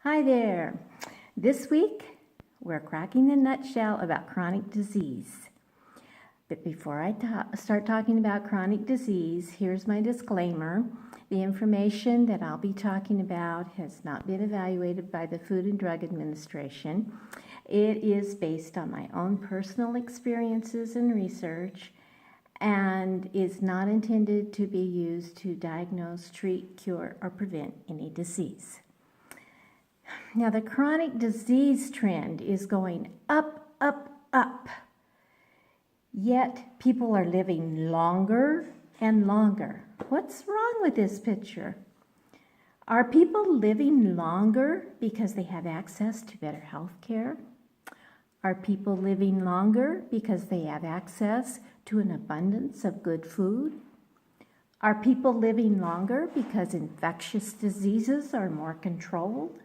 Hi there. This week, we're cracking the nutshell about chronic disease. But before I start talking about chronic disease, here's my disclaimer. The information that I'll be talking about has not been evaluated by the Food and Drug Administration. It is based on my own personal experiences and research and is not intended to be used to diagnose, treat, cure, or prevent any disease. Now, the chronic disease trend is going up, up, up. Yet, people are living longer and longer. What's wrong with this picture? Are people living longer because they have access to better health care? Are people living longer because they have access to an abundance of good food? Are people living longer because infectious diseases are more controlled?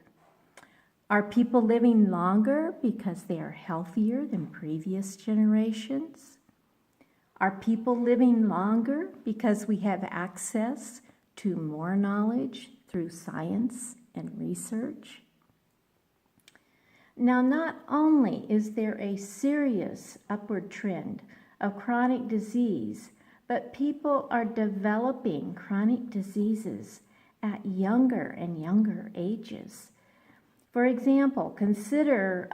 Are people living longer because they are healthier than previous generations? Are people living longer because we have access to more knowledge through science and research? Now, not only is there a serious upward trend of chronic disease, but people are developing chronic diseases at younger and younger ages. For example, consider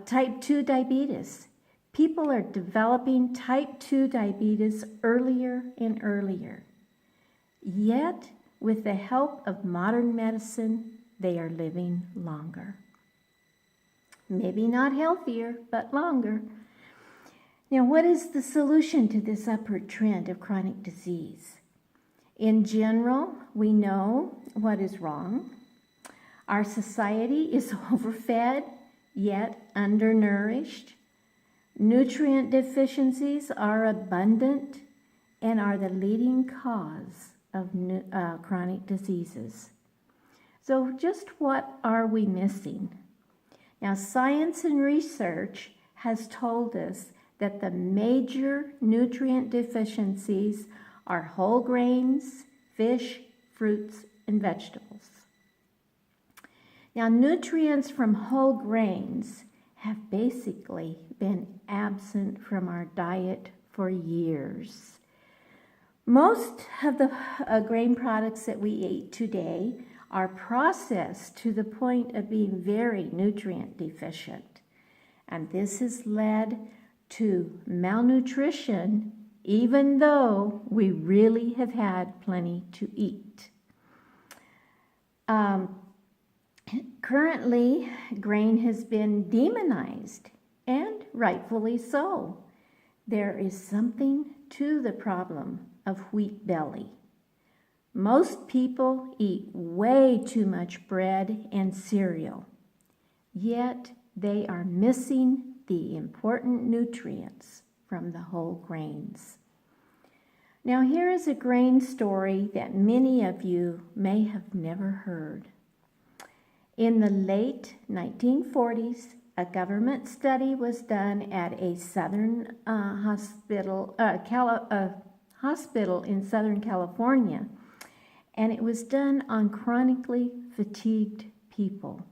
type 2 diabetes. People are developing type 2 diabetes earlier and earlier. Yet, with the help of modern medicine, they are living longer. Maybe not healthier, but longer. Now, what is the solution to this upward trend of chronic disease? In general, we know what is wrong. Our society is overfed, yet undernourished. Nutrient deficiencies are abundant and are the leading cause of chronic diseases. So just what are we missing? Now, science and research has told us that the major nutrient deficiencies are whole grains, fish, fruits, and vegetables. Now, nutrients from whole grains have basically been absent from our diet for years. Most of the grain products that we eat today are processed to the point of being very nutrient deficient. And this has led to malnutrition, even though we really have had plenty to eat. Currently, grain has been demonized, and rightfully so. There is something to the problem of wheat belly. Most people eat way too much bread and cereal, yet they are missing the important nutrients from the whole grains. Now, here is a grain story that many of you may have never heard. In the late 1940s, a government study was done at a southern hospital in Southern California, and it was done on chronically fatigued people.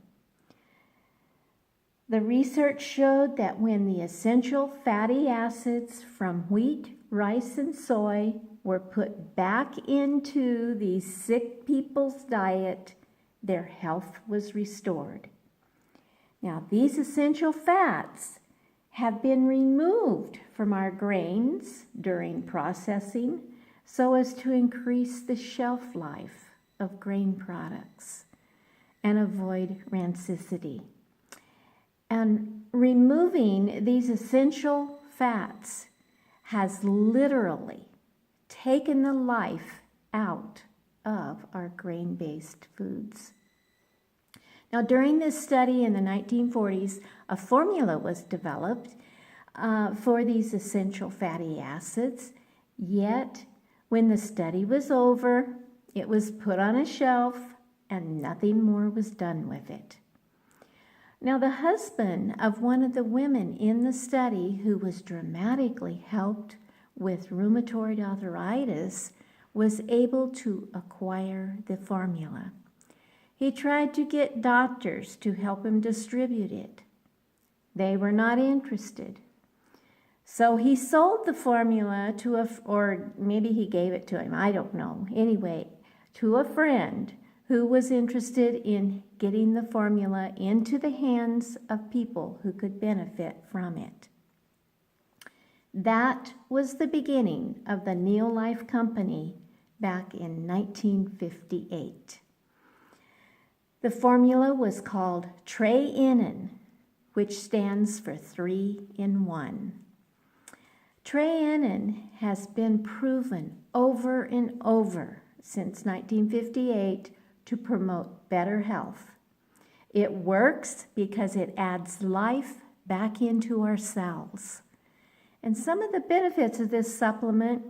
The research showed that when the essential fatty acids from wheat, rice, and soy were put back into these sick people's diet, their health was restored. Now, these essential fats have been removed from our grains during processing so as to increase the shelf life of grain products and avoid rancidity. And removing these essential fats has literally taken the life out of our grain-based foods. Now, during this study in the 1940s, a formula was developed for these essential fatty acids, yet when the study was over, it was put on a shelf and nothing more was done with it. Now, the husband of one of the women in the study who was dramatically helped with rheumatoid arthritis was able to acquire the formula. He tried to get doctors to help him distribute it. They were not interested. So he sold the formula to or maybe he gave it to him, I don't know. Anyway, to a friend who was interested in getting the formula into the hands of people who could benefit from it. That was the beginning of the Neolife Company back in 1958. The formula was called Tre-Inen, which stands for 3-in-1. Tre-Inen has been proven over and over since 1958 to promote better health. It works because it adds life back into our cells. And some of the benefits of this supplement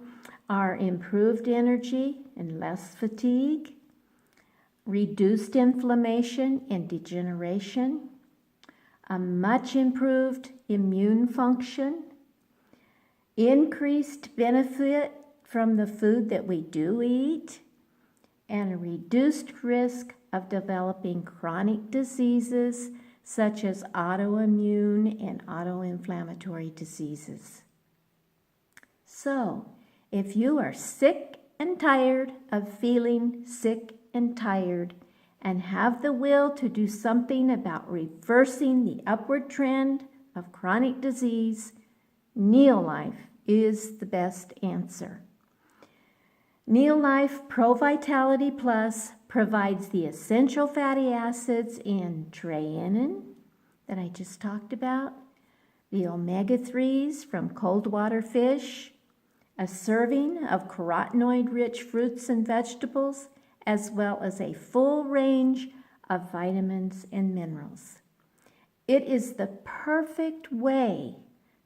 are improved energy and less fatigue, reduced inflammation and degeneration, a much improved immune function, increased benefit from the food that we do eat, and a reduced risk of developing chronic diseases such as autoimmune and autoinflammatory diseases. So, if you are sick and tired of feeling sick and tired and have the will to do something about reversing the upward trend of chronic disease, Neolife is the best answer. Neolife Pro Vitality Plus provides the essential fatty acids in Tre-Inen that I just talked about, the omega-3s from cold water fish, a serving of carotenoid-rich fruits and vegetables, as well as a full range of vitamins and minerals. It is the perfect way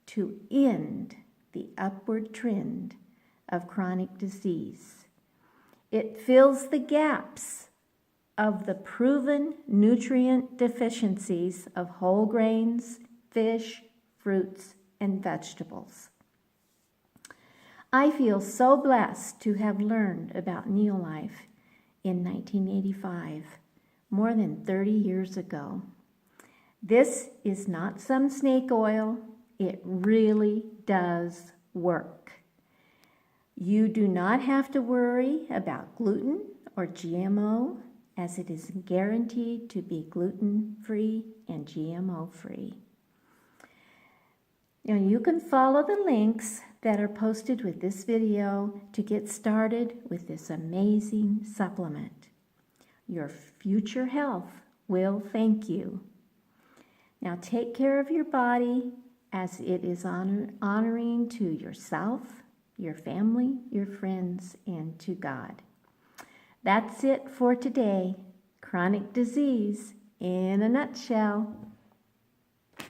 to end the upward trend of chronic disease. It fills the gaps of the proven nutrient deficiencies of whole grains, fish, fruits, and vegetables. I feel so blessed to have learned about Neolife in 1985, more than 30 years ago. This is not some snake oil. It really does work. You do not have to worry about gluten or GMO, as it is guaranteed to be gluten-free and GMO-free. Now you can follow the links that are posted with this video to get started with this amazing supplement. Your future health will thank you. Now take care of your body as it is honoring to yourself, your family, your friends, and to God. That's it for today. Chronic disease in a nutshell.